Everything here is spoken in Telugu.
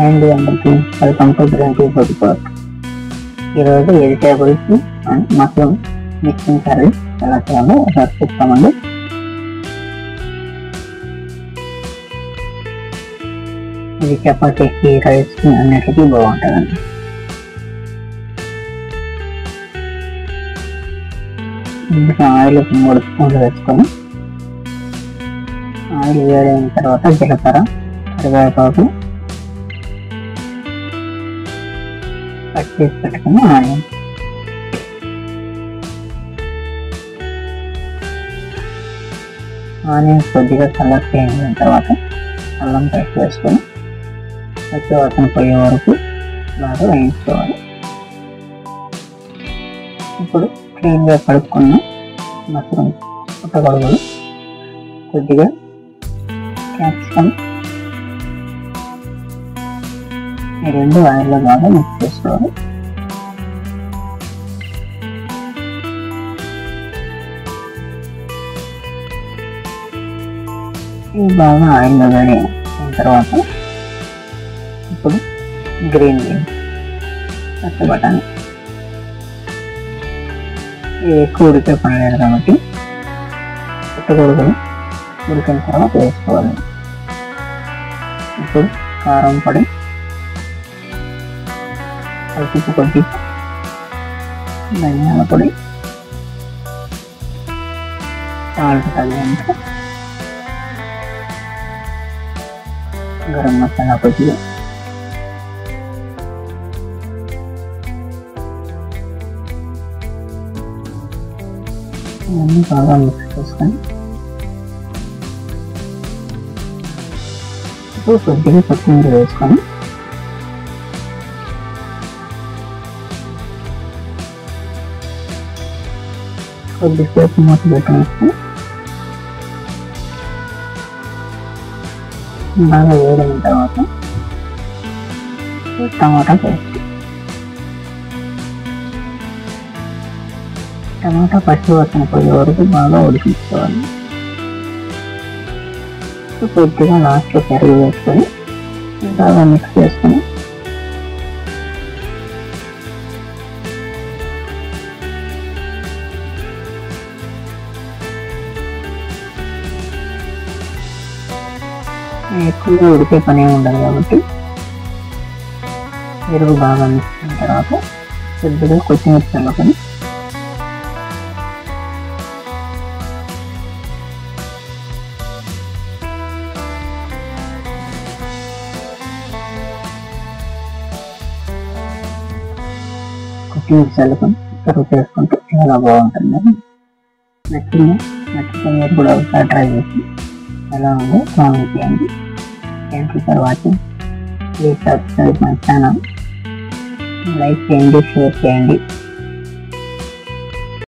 అండ్ అందరికీ welcome to green tea food court. ఈరోజు vegetables and mushroom mixing curry ఎలా చేయాలో ఒకసారి చూస్తామండి. ఇది చపాతీకి, రైస్కి అన్నిటికీ బాగుంటుందండి. ఇందులో ఆయిల్ 3 స్పూన్లు వేసుకొని, ఆయిల్ వేడైన తర్వాత జీలకర్ర, కరివేపాకు కట్ చేసి పెట్టుకుని ఆనియన్స్ కొద్దిగా కలర్ చేంజ్ అయిన తర్వాత అల్లం పేస్ట్ వేసుకొని పచ్చి వాసన పోయే వరకు బాగా వేయించుకోవాలి. ఇప్పుడు క్లీన్గా కడుక్కున్న మష్రూమ్ పుట్టగొడుగులు, కొద్దిగా క్యాప్సికమ్ ఈ రెండు ఆయిల్లో బాగా మిక్స్ చేసుకోవాలి. ఇవి బాగా ఆయిల్లో వేడి అయిన తర్వాత ఇప్పుడు గ్రీన్ బీన్స్, పచ్చ బఠానీ ఇవి ఎక్కువ ఉడికే పని లేదు కాబట్టి పుట్టగొడుగులు ఉడికిన తర్వాత వేసుకోవాలి. ఇప్పుడు కారం పొడి, పసుపు కొద్ది, ధనియాల పొడి, సాల్ట్ తగినంత, గరం మసాలా కొద్దిగా, ఇవన్నీ బాగా మిక్స్ చేసుకొని ఇప్పుడు కొద్దిగా కొత్తిమీర వేసుకొని కొద్దిసేపు మూత పెట్టేసి బాగా వేడైన తర్వాత టమాటా పేస్ట్, టమాటా పచ్చి వాసన పోయే వరకు బాగా ఉడికించుకోవాలి. కొద్దిగా లాస్ట్లో పెరుగు వేసుకొని బాగా మిక్స్ చేసుకొని ఎక్కువగా ఉడికే పని ఉండదు కాబట్టి పెరుగు బాగా మిక్స్ అయిన తర్వాత కొద్దిగా కొత్తిమీర చల్లుకొని సర్వ్ చేసుకుంటే చాలా బాగుంటుంది. నచ్చితే మీరు కూడా ఒకసారి ట్రై చేసి ఎలా ఉందో కామెంట్ చేయండి. Thank you for watching. Please subscribe my channel. Like చేయండి, షేర్ చేయండి.